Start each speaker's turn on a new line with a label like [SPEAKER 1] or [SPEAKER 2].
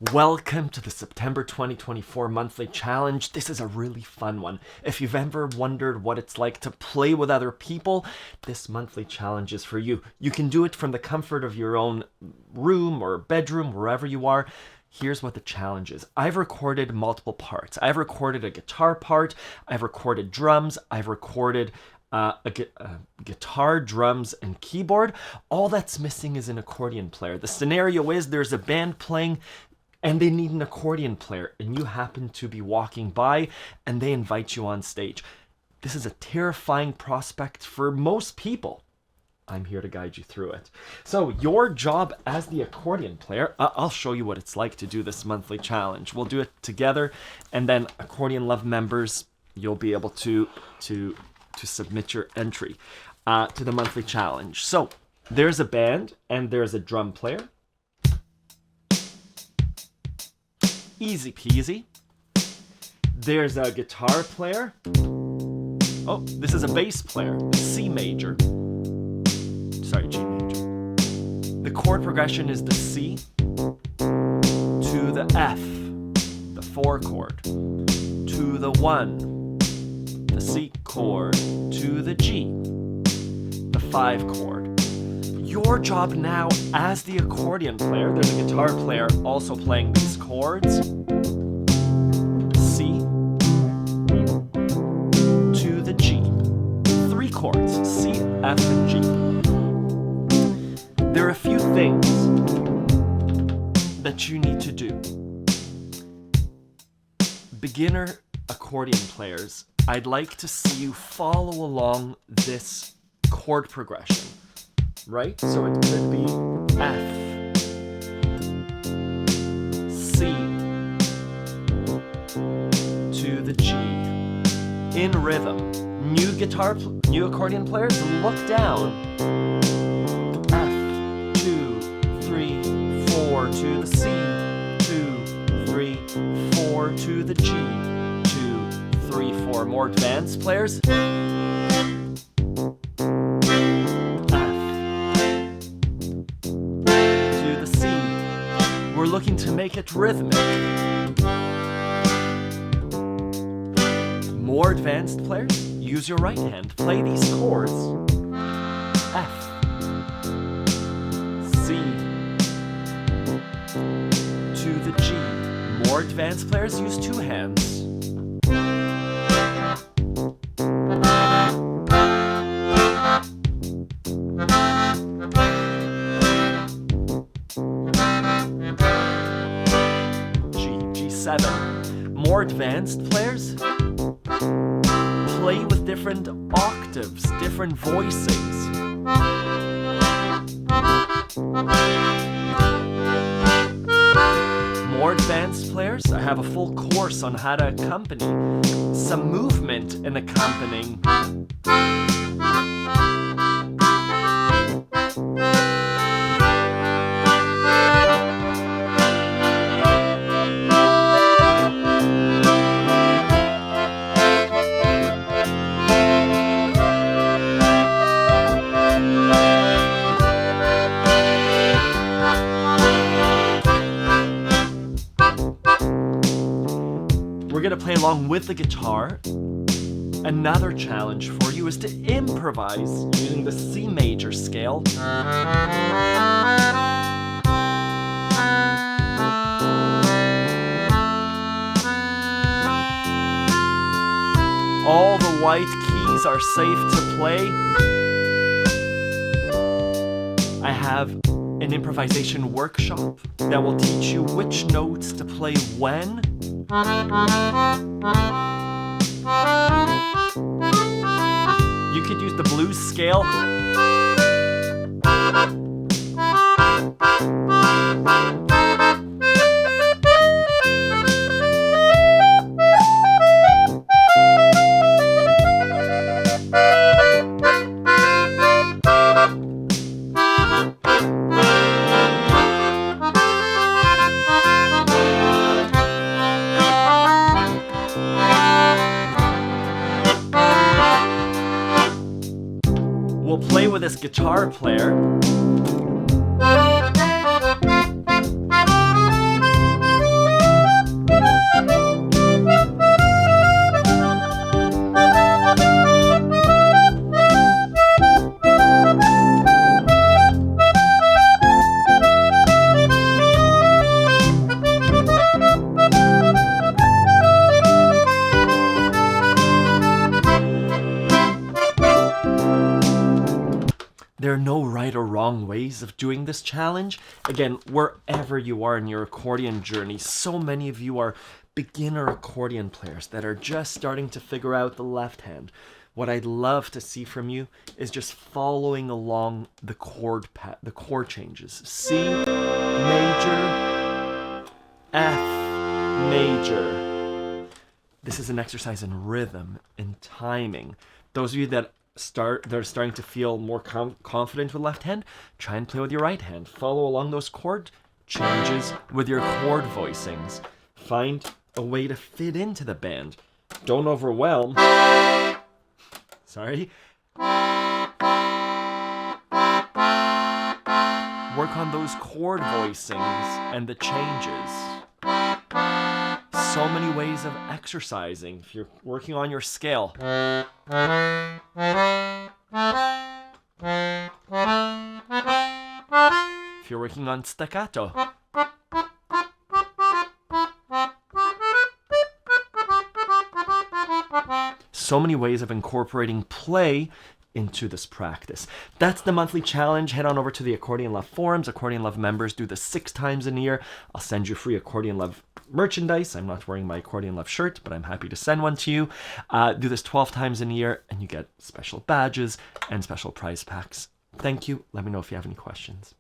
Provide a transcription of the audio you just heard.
[SPEAKER 1] Welcome to the September 2024 monthly challenge. This is a really fun one. If you've ever wondered what it's like to play with other people, this monthly challenge is for you. You can do it from the comfort of your own room or bedroom, wherever you are. Here's what the challenge is. I've recorded multiple parts. I've recorded a guitar part. I've recorded drums. I've recorded guitar, drums, and keyboard. All that's missing is an accordion player. The scenario is there's a band playing and they need an accordion player, and you happen to be walking by and they invite you on stage. This is a terrifying prospect for most people. I'm here to guide you through it. So your job as the accordion player, I'll show you what it's like to do this monthly challenge. We'll do it together, and then Accordion Love members, you'll be able to submit your entry to the monthly challenge. So there's a band and there's a drum player. Easy peasy. There's a guitar player. Oh, this is a bass player. C major. Sorry, G major. The chord progression is the C to the F, the 4 chord, to the 1, the C chord, to the G, the 5 chord. Your job now as the accordion player, there's a guitar player also playing these chords. C to the G. 3 chords, C, F, and G. There are a few things that you need to do. Beginner accordion players, I'd like to see you follow along this chord progression. Right? So it could be F, C, to the G, in rhythm. New accordion players, look down. F, 2, 3, 4, to the C, 2, 3, 4, to the G, 2, 3, 4. More advanced players. We're looking to make it rhythmic. More advanced players, use your right hand. Play these chords. F, C, to the G. More advanced players, use 2 hands. More advanced players, play with different octaves, different voicings. More advanced players, I have a full course on how to accompany, some movement in accompanying. We're going to play along with the guitar. Another challenge for you is to improvise using the C major scale. All the white keys are safe to play. I have an improvisation workshop that will teach you which notes to play when. You could use the blues scale. We'll play with this guitar player. long ways of doing this challenge. Again, wherever you are in your accordion journey, so many of you are beginner accordion players that are just starting to figure out the left hand. What I'd love to see from you is just following along the chord changes. C major, F major. This is an exercise in rhythm, in timing. Those of you that are starting to feel more confident with left hand, try and play with your right hand. Follow along those chord changes with your chord voicings. Find a way to fit into the band. Don't overwhelm. Sorry. Work on those chord voicings and the changes. So many ways of exercising if you're working on your scale. If you're working on staccato. So many ways of incorporating play into this practice. That's the monthly challenge. Head on over to the Accordion Love forums. Accordion Love members do this 6 times in a year. I'll send you free Accordion Love merchandise. I'm not wearing my Accordion Love shirt, but I'm happy to send one to you. Do this 12 times in a year, and you get special badges and special prize packs. Thank you. Let me know if you have any questions.